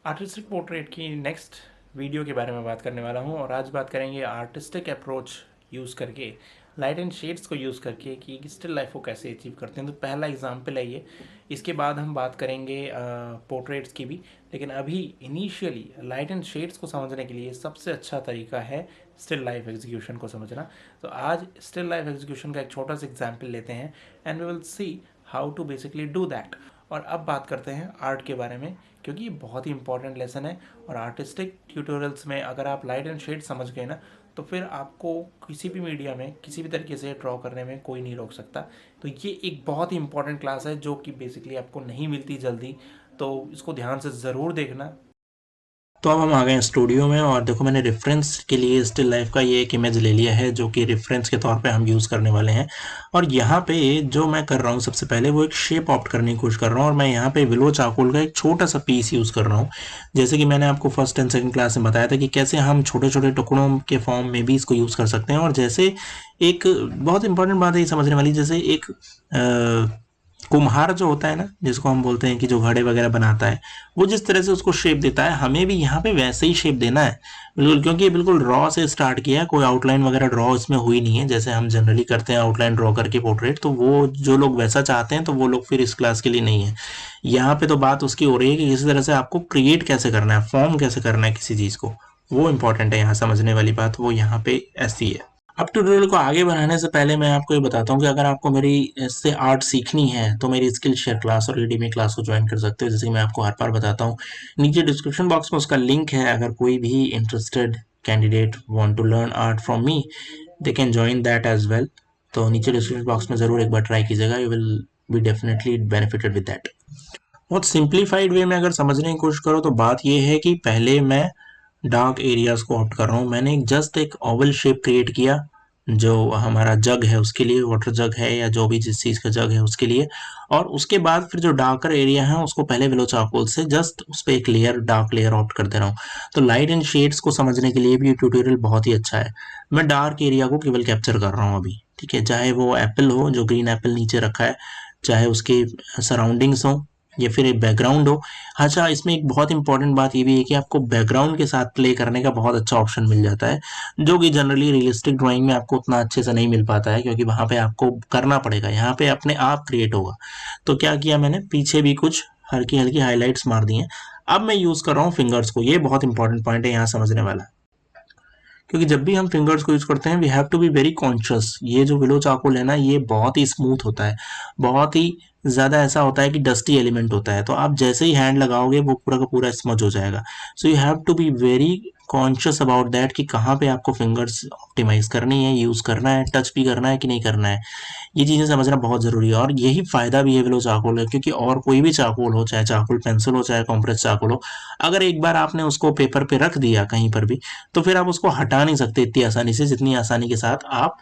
Artistic portrait की next video के बारे में बात करने वाला हूँ और आज बात करेंगे आर्टिस्टिक अप्रोच यूज़ करके लाइट एंड शेड्स को यूज़ करके कि एक स्टिल लाइफ को कैसे अचीव करते हैं। तो पहला एग्जांपल है ये। इसके बाद हम बात करेंगे पोर्ट्रेट्स की भी, लेकिन अभी इनिशियली लाइट एंड शेड्स को समझने के लिए सबसे अच्छा तरीका है स्टिल लाइफ एग्जीक्यूशन को समझना। तो आज स्टिल लाइफ एग्जीक्यूशन का एक छोटा सा एग्जाम्पल लेते हैं and we will see how to basically do that. और अब बात करते हैं आर्ट के बारे में, क्योंकि ये बहुत ही इंपॉर्टेंट लेसन है। और आर्टिस्टिक ट्यूटोरियल्स में अगर आप लाइट एंड शेड समझ गए ना, तो फिर आपको किसी भी मीडिया में किसी भी तरीके से ड्रॉ करने में कोई नहीं रोक सकता। तो ये एक बहुत ही इंपॉर्टेंट क्लास है जो कि बेसिकली आपको नहीं मिलती जल्दी, तो इसको ध्यान से ज़रूर देखना। तो अब हम आ गए हैं स्टूडियो में और देखो मैंने रेफरेंस के लिए स्टिल लाइफ का ये एक इमेज ले लिया है जो कि रेफरेंस के तौर पे हम यूज़ करने वाले हैं। और यहाँ पे जो मैं कर रहा हूँ सबसे पहले वो एक शेप ऑप्ट करने की कोशिश कर रहा हूँ और मैं यहाँ पे विलो चारकोल का एक छोटा सा पीस यूज़ कर रहा हूँ। जैसे कि मैंने आपको फर्स्ट एंड सेकंड क्लास में बताया था कि कैसे हम छोटे छोटे टुकड़ों के फॉर्म में भी इसको यूज़ कर सकते हैं। और जैसे एक बहुत इंपॉर्टेंट बात है ये समझने वाली, जैसे एक कुम्हार जो होता है ना, जिसको हम बोलते हैं कि जो घड़े वगैरह बनाता है, वो जिस तरह से उसको शेप देता है हमें भी यहाँ पे वैसे ही शेप देना है बिल्कुल, क्योंकि ये बिल्कुल रॉ से स्टार्ट किया है। कोई आउटलाइन वगैरह ड्रॉ इसमें हुई नहीं है जैसे हम जनरली करते हैं आउटलाइन ड्रॉ करके पोर्ट्रेट। तो वो जो लोग वैसा चाहते हैं तो वो लोग फिर इस क्लास के लिए नहीं है। यहाँ पे तो बात उसकी हो रही है कि किसी तरह से आपको क्रिएट कैसे करना है, फॉर्म कैसे करना है किसी चीज को, वो इंपॉर्टेंट है यहाँ समझने वाली बात, वो यहाँ पे ऐसी है। अब ट्यूटोरियल को आगे बढ़ाने से पहले मैं आपको ये बताता हूँ कि अगर आपको मेरी इससे आर्ट सीखनी है तो मेरी स्किल शेयर क्लास और रीडिमी क्लास को ज्वाइन कर सकते हो, जैसे कि मैं आपको हर बार बताता हूँ। नीचे डिस्क्रिप्शन बॉक्स में उसका लिंक है। अगर कोई भी interested candidate want to learn art from me, they can join that as well. तो नीचे डिस्क्रिप्शन बॉक्स में ज़रूर एक बार ट्राई कीजिएगा, you will be definitely benefited with that. बहुत सिंप्लीफाइड वे में अगर समझने की कोशिश करो तो बात यह है कि पहले मैं डार्क एरियाज को ऑप्ट कर रहा हूँ। मैंने जस्ट एक ओवल शेप क्रिएट किया जो हमारा जग है उसके लिए, वाटर जग है या जो भी जिस चीज़ का जग है उसके लिए। और उसके बाद फिर जो डार्कर एरिया है उसको पहले विलो चारकोल से जस्ट उस पर एक लेयर, डार्क लेयर ऑप्ट कर दे रहा हूँ। तो लाइट एंड शेड्स को समझने के लिए भी ये ट्यूटोरियल बहुत ही अच्छा है। मैं डार्क एरिया को केवल कैप्चर कर रहा हूँ अभी, ठीक है। चाहे वो एप्पल हो, जो ग्रीन एप्पल नीचे रखा है, चाहे उसके सराउंडिंग्स हो या फिर एक बैकग्राउंड हो। अच्छा, इसमें एक बहुत इंपॉर्टेंट बात ये भी है कि आपको बैकग्राउंड के साथ प्ले करने का बहुत अच्छा ऑप्शन मिल जाता है, जो कि जनरली रियलिस्टिक ड्राइंग में आपको उतना अच्छे से नहीं मिल पाता है, क्योंकि वहां पे आपको करना पड़ेगा, यहाँ पे अपने आप क्रिएट होगा। तो क्या किया मैंने, पीछे भी कुछ हल्की हल्की हाईलाइट्स मार दी हैं। अब मैं यूज कर रहा हूँ फिंगर्स को, ये बहुत इंपॉर्टेंट पॉइंट है यहाँ समझने वाला, क्योंकि जब भी हम फिंगर्स को यूज करते हैं we have to be very conscious. ये जो विलो चारकोल है ना, ये बहुत ही स्मूथ होता है, बहुत ही ज्यादा ऐसा होता है कि डस्टी एलिमेंट होता है, तो आप जैसे ही हैंड लगाओगे वो पूरा का पूरा स्मज हो जाएगा। So you have to be very conscious about that कि कहाँ पे आपको फिंगर्स ऑप्टिमाइज करनी है, यूज करना है, टच भी करना है कि नहीं करना है। ये चीजें समझना बहुत जरूरी है और यही फायदा भी है विलो चारकोल है, क्योंकि और कोई भी चारकोल हो, चाहे चारकोल पेंसिल हो चाहे कॉम्प्रेस चारकोल हो, अगर एक बार आपने उसको पेपर पे रख दिया कहीं पर भी, तो फिर आप उसको हटा नहीं सकते इतनी आसानी से जितनी आसानी के साथ आप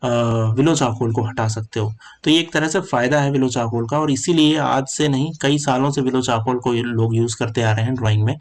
विलो चारकोल को हटा सकते हो। तो ये एक तरह से फायदा है विलो चारकोल का, और इसीलिए आज से नहीं कई सालों से विलो चारकोल को ये लोग यूज करते आ रहे हैं ड्राइंग में।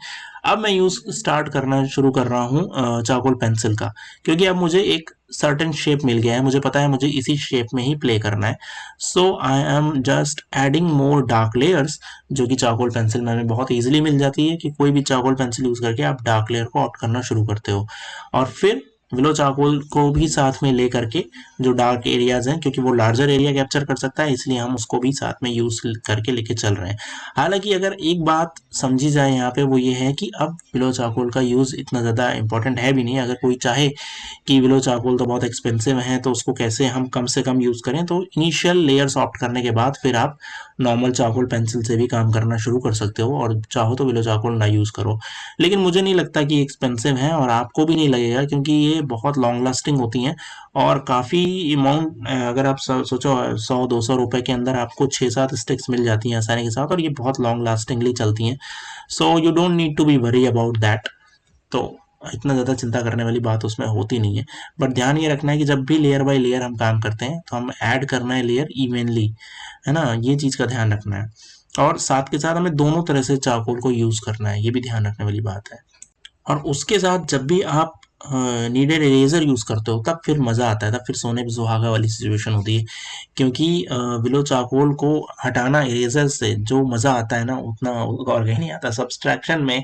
अब मैं यूज स्टार्ट करना शुरू कर रहा हूँ चारकोल पेंसिल का, क्योंकि अब मुझे एक सर्टेन शेप मिल गया है, मुझे पता है मुझे इसी शेप में ही प्ले करना है। So I am just adding more dark layers, जो कि चारकोल पेंसिल में हमें बहुत इजीली मिल जाती है कि कोई भी चारकोल पेंसिल यूज करके आप डार्क लेयर को आउट करना शुरू करते हो। और फिर विलो चारकोल को भी साथ में ले करके जो डार्क एरियाज हैं, क्योंकि वो लार्जर एरिया कैप्चर कर सकता है, इसलिए हम उसको भी साथ में यूज करके लेके चल रहे हैं। हालांकि अगर एक बात समझी जाए यहाँ पे वो ये है कि अब विलो चारकोल का यूज इतना ज्यादा इंपॉर्टेंट है भी नहीं। अगर कोई चाहे कि विलो चारकोल तो बहुत एक्सपेंसिव है तो उसको कैसे हम कम से कम यूज करें, तो इनिशियल लेयर सॉफ्ट करने के बाद फिर आप नॉर्मल चारकोल पेंसिल से भी काम करना शुरू कर सकते हो, और चाहो तो विलो चारकोल ना यूज करो। लेकिन मुझे नहीं लगता कि एक्सपेंसिव है और आपको भी नहीं लगेगा, क्योंकि ये बहुत लॉन्ग लास्टिंग होती हैं और काफ़ी अमाउंट, अगर आप सोचो 100-200 रुपए के अंदर आपको 6-7 स्टिक्स मिल जाती हैं आसानी के साथ, और ये बहुत लॉन्ग लास्टिंगली चलती हैं। So you don't need to be worry about that. तो इतना ज़्यादा चिंता करने वाली बात उसमें होती नहीं है। बट ध्यान ये रखना है कि जब भी लेयर बाय लेयर हम काम करते हैं तो हम ऐड करना है लेयर इवनली, है ना, ये चीज़ का ध्यान रखना है। और साथ के साथ हमें दोनों तरह से चारकोल को यूज़ करना है, ये भी ध्यान रखने वाली बात है। और उसके साथ जब भी आप नीडेड इरेजर यूज़ करते हो तब फिर मज़ा आता है, तब फिर सोने पे सुहागा वाली सिचुएशन होती है। क्योंकि विलो चारकोल को हटाना इरेजर से जो मज़ा आता है ना, उतना और कहीं नहीं आता। सब्सट्रैक्शन में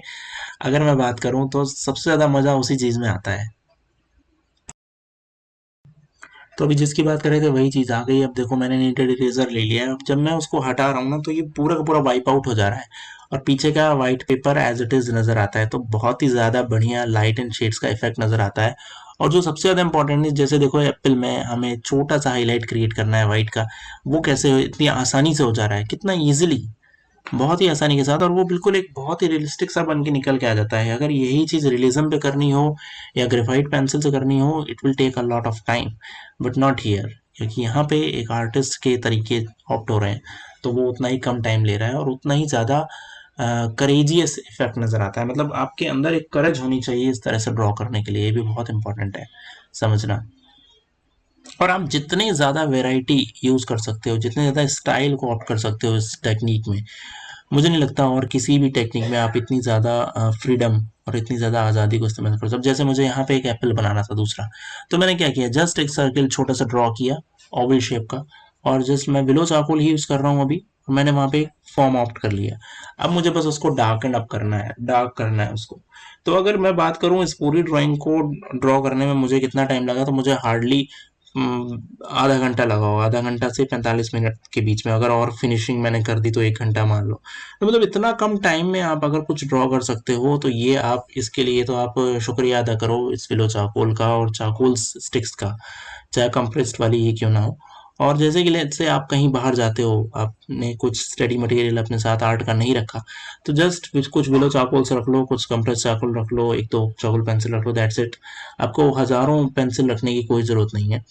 अगर मैं बात करूँ तो सबसे ज़्यादा मज़ा उसी चीज़ में आता है। तो अभी जिसकी बात कर रहे थे वही चीज़ आ गई। अब देखो मैंने नीडेड इरेजर ले लिया है, अब जब मैं उसको हटा रहा हूँ ना तो ये पूरा का पूरा वाइप आउट हो जा रहा है और पीछे का white paper as it is नजर आता है। तो बहुत ही ज्यादा बढ़िया लाइट एंड शेड्स का इफेक्ट नजर आता है। और जो सबसे ज्यादा इंपॉर्टेंट है, जैसे देखो एप्पल में हमें छोटा सा हाईलाइट क्रिएट करना है वाइट का, वो कैसे इतनी आसानी से हो जा रहा है, कितना इजीली, बहुत ही आसानी के साथ। और वो बिल्कुल एक बहुत ही रियलिस्टिक सा बन के निकल के आ जाता है। अगर यही चीज़ रियलिज्म पे करनी हो या ग्रेफाइट पेंसिल से करनी हो, it will take a lot of time, but not here. क्योंकि यहाँ पे एक आर्टिस्ट के तरीके ऑप्ट हो रहे हैं, तो वो उतना ही कम टाइम ले रहा है और उतना ही ज़्यादा करेजियस इफेक्ट नज़र आता है। मतलब आपके अंदर एक करेज होनी चाहिए इस तरह से ड्रॉ करने के लिए, ये भी बहुत इंपॉर्टेंट है समझना। और आप जितनी ज़्यादा वेराइटी यूज़ कर सकते हो, जितने ज़्यादा स्टाइल को ऑप्ट कर सकते हो इस टेक्निक में, मुझे नहीं लगता और किसी भी टेक्निक में आप इतनी ज़्यादा फ्रीडम और इतनी ज़्यादा आज़ादी को इस्तेमाल करो। अब जैसे मुझे यहाँ पे एक एप्पल बनाना था दूसरा, तो मैंने क्या किया, जस्ट एक सर्किल छोटा सा ड्रॉ किया ओवल शेप का, और जस्ट मैं बिलो चारकोल ही यूज़ कर रहा हूँ अभी। मैंने वहाँ पे फॉर्म ऑप्ट कर लिया। अब मुझे बस उसको डार्क एंड अप करना है, डार्क करना है उसको। तो अगर मैं बात करूँ इस पूरी ड्राइंग को ड्रॉ करने में मुझे कितना टाइम लगा, तो मुझे हार्डली आधा घंटा लगा होगा, आधा घंटा से 45 मिनट के बीच में। अगर और फिनिशिंग मैंने कर दी तो 1 घंटा मान लो। तो मतलब इतना कम टाइम में आप अगर कुछ ड्रॉ कर सकते हो, तो ये आप इसके लिए तो आप शुक्रिया अदा करो इस फिलो चारकोल का और चारकोल स्टिक्स का, चाहे कंप्रेस्ड वाली ही क्यों ना हो। और जैसे कि लेट्स से आप कहीं बाहर जाते हो, आपने कुछ स्टडी मटेरियल अपने साथ आर्ट का नहीं रखा, तो जस्ट कुछ विलो चारकोल्स रख लो, कुछ कंप्रेस चारकोल रख लो, एक दो चारकोल पेंसिल रख लो, दैट्स इट। आपको हजारों पेंसिल रखने की कोई जरूरत नहीं है।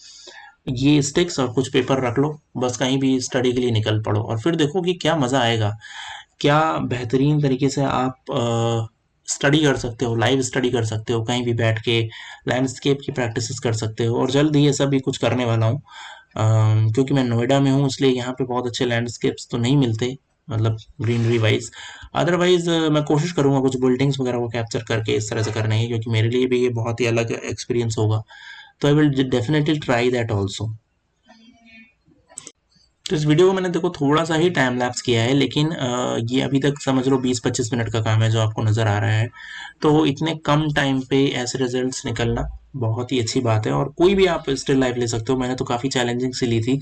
ये स्टिक्स और कुछ पेपर रख लो, बस कहीं भी स्टडी के लिए निकल पड़ो और फिर देखो कि क्या मजा आएगा। क्या बेहतरीन तरीके से आप स्टडी कर सकते हो, लाइव स्टडी कर सकते हो, कहीं भी बैठ के लैंडस्केप की प्रैक्टिस कर सकते हो। और जल्द ही ये सब भी कुछ करने वाला हूँ। क्योंकि मैं नोएडा में हूँ, इसलिए यहाँ पे बहुत अच्छे लैंडस्केप्स तो नहीं मिलते, मतलब ग्रीनरी वाइज। अदरवाइज मैं कोशिश करूंगा कुछ बिल्डिंग्स वगैरह को कैप्चर करके इस तरह से करने की, क्योंकि मेरे लिए भी ये बहुत ही अलग एक्सपीरियंस होगा। तो I will definitely try that also. तो इस वीडियो को मैंने देखो थोड़ा सा ही टाइम लैप्स किया है, लेकिन ये अभी तक समझ लो 20-25 मिनट का काम है जो आपको नज़र आ रहा है। तो इतने कम टाइम पे ऐसे रिजल्ट्स निकलना बहुत ही अच्छी बात है। और कोई भी आप स्टिल लाइफ ले सकते हो। मैंने तो काफ़ी चैलेंजिंग सी ली थी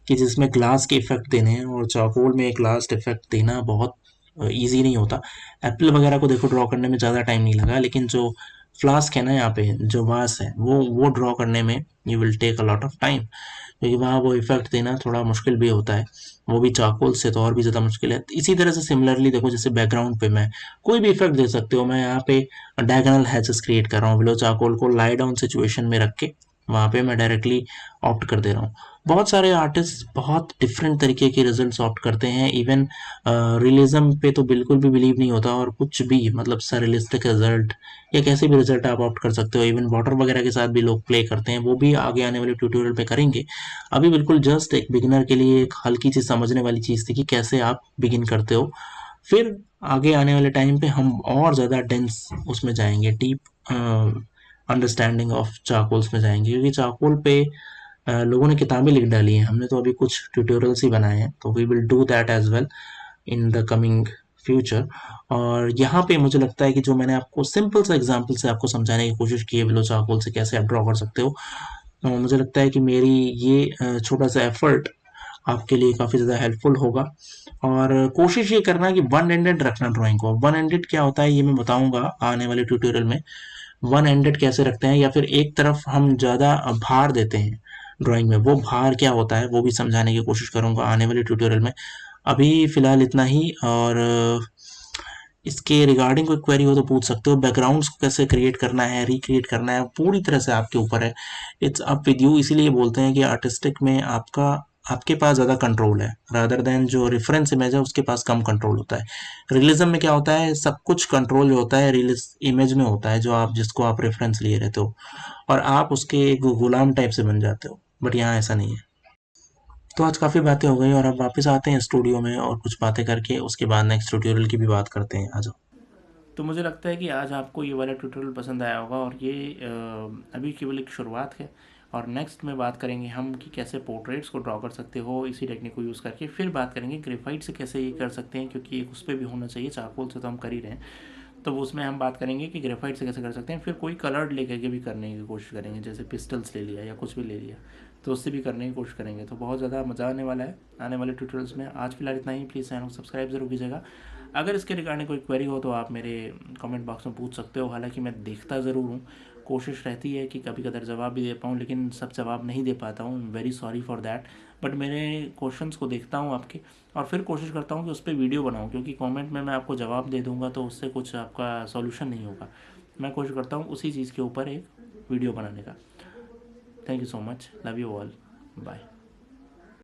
कि जिसमें ग्लास के इफेक्ट देने हैं, और चारकोल में एक लास्ट इफेक्ट देना बहुत ईजी नहीं होता। एप्पल वगैरह को देखो ड्रॉ करने में ज़्यादा टाइम नहीं लगा, लेकिन जो फ्लास्क है ना यहाँ पे, जो वास है, वो ड्रॉ करने में you will take a lot of time, क्योंकि वहाँ वो इफेक्ट देना थोड़ा मुश्किल भी होता है। वो भी चारकोल से तो और भी ज़्यादा मुश्किल है। इसी तरह से सिमिलरली देखो, जैसे बैकग्राउंड पे मैं कोई भी इफेक्ट दे सकते हो। मैं यहाँ पे डायगोनल हैचेस क्रिएट कर रहा हूँ, बिलो चारकोल को लाई डाउन सिचुएशन में रख के वहाँ पे मैं डायरेक्टली ऑप्ट कर दे रहा हूँ। बहुत सारे आर्टिस्ट बहुत डिफरेंट तरीके के रिजल्ट्स ऑप्ट करते हैं। इवन रियलिज्म पे तो बिल्कुल भी बिलीव नहीं होता, और कुछ भी मतलब सरियलिस्टिक रिजल्ट या कैसे भी रिजल्ट आप ऑप्ट कर सकते हो। इवन वाटर वगैरह के साथ भी लोग प्ले करते हैं, वो भी आगे आने वाले ट्यूटोरियल पे करेंगे। अभी बिल्कुल जस्ट एक बिगिनर के लिए एक हल्की चीज समझने वाली चीज थी कि कैसे आप बिगिन करते हो। फिर आगे आने वाले टाइम पे हम और ज़्यादा डेंस उसमें जाएंगे, डीप अंडरस्टैंडिंग ऑफ चारकोल्स में जाएंगे, क्योंकि चारकोल पे लोगों ने किताबें लिख डाली हैं, हमने तो अभी कुछ ट्यूटोरियल्स ही बनाए हैं। तो we will do that as well in the coming future. और यहाँ पे मुझे लगता है कि जो मैंने आपको सिंपल सा एग्जांपल से आपको समझाने की कोशिश की है विलो चारकोल से कैसे आप ड्रॉ कर सकते हो, मुझे लगता है कि मेरी ये छोटा सा एफर्ट आपके लिए काफ़ी ज़्यादा हेल्पफुल होगा। और कोशिश ये करना कि वन एंडेड रखना ड्राइंग को। वन एंडेड क्या होता है ये मैं बताऊंगा आने वाले ट्यूटोरियल में। वन एंडेड कैसे रखते हैं, या फिर एक तरफ हम ज़्यादा भार देते हैं ड्राइंग में, वो भार क्या होता है वो भी समझाने की कोशिश करूंगा आने वाले ट्यूटोरियल में। अभी फ़िलहाल इतना ही। और इसके रिगार्डिंग कोई क्वेरी हो तो पूछ सकते हो। बैकग्राउंड्स को कैसे क्रिएट करना है, रिक्रिएट करना है, पूरी तरह से आपके ऊपर है। It's up with you. इसीलिए बोलते हैं कि आर्टिस्टिक में आपका आपके पास ज़्यादा कंट्रोल है, रादर देन जो रेफरेंस इमेज है उसके पास कम कंट्रोल होता है। रियलिज्म में क्या होता है, सब कुछ कंट्रोल जो होता है रियलिस्ट इमेज में होता है, जो आप जिसको आप रेफरेंस लिए रहते हो, और आप उसके एक गुलाम टाइप से बन जाते हो। बट यहाँ ऐसा नहीं है। तो आज काफ़ी बातें हो गई, और अब वापस आते हैं स्टूडियो में और कुछ बातें करके उसके बाद नेक्स्ट ट्यूटोरियल की भी बात करते हैं। आ जाओ। तो मुझे लगता है कि आज आपको ये वाला ट्यूटोरियल पसंद आया होगा, और ये अभी केवल एक शुरुआत है। और नेक्स्ट में बात करेंगे हम कि कैसे पोर्ट्रेट्स को ड्रॉ कर सकते हो इसी टेक्निक को यूज़ करके। फिर बात करेंगे ग्रेफाइट से कैसे ये कर सकते हैं, क्योंकि एक उस पर भी होना चाहिए, चारकोल से तो हम कर ही रहे हैं। तो वो उसमें हम बात करेंगे कि ग्रेफाइट से कैसे कर सकते हैं। फिर कोई कलर्ड लेकर के भी करने की कोशिश करेंगे, जैसे पिस्टल्स ले लिया या कुछ भी ले लिया, तो उससे भी करने की कोशिश करेंगे। तो बहुत ज़्यादा मज़ा आने वाला है आने वाले ट्यूटोरियल्स में। आज फिलहाल इतना ही। प्लीज़ चैनल को सब्सक्राइब जरूर कीजिएगा। अगर इसके रिगार्डिंग कोई क्वेरी हो तो आप मेरे कमेंट बॉक्स में पूछ सकते हो। हालांकि मैं देखता ज़रूर हूँ, कोशिश रहती है कि कभी कभार जवाब भी दे पाऊँ, लेकिन सब जवाब नहीं दे पाता हूँ। Very sorry for that. But मेरे क्वेश्चंस को देखता हूँ आपके, और फिर कोशिश करता हूँ कि उस पर वीडियो बनाऊँ, क्योंकि कमेंट में मैं आपको जवाब दे दूँगा तो उससे कुछ आपका सॉल्यूशन नहीं होगा। मैं कोशिश करता हूँ उसी चीज़ के ऊपर एक वीडियो बनाने का। Thank you so much. Love you all. Bye.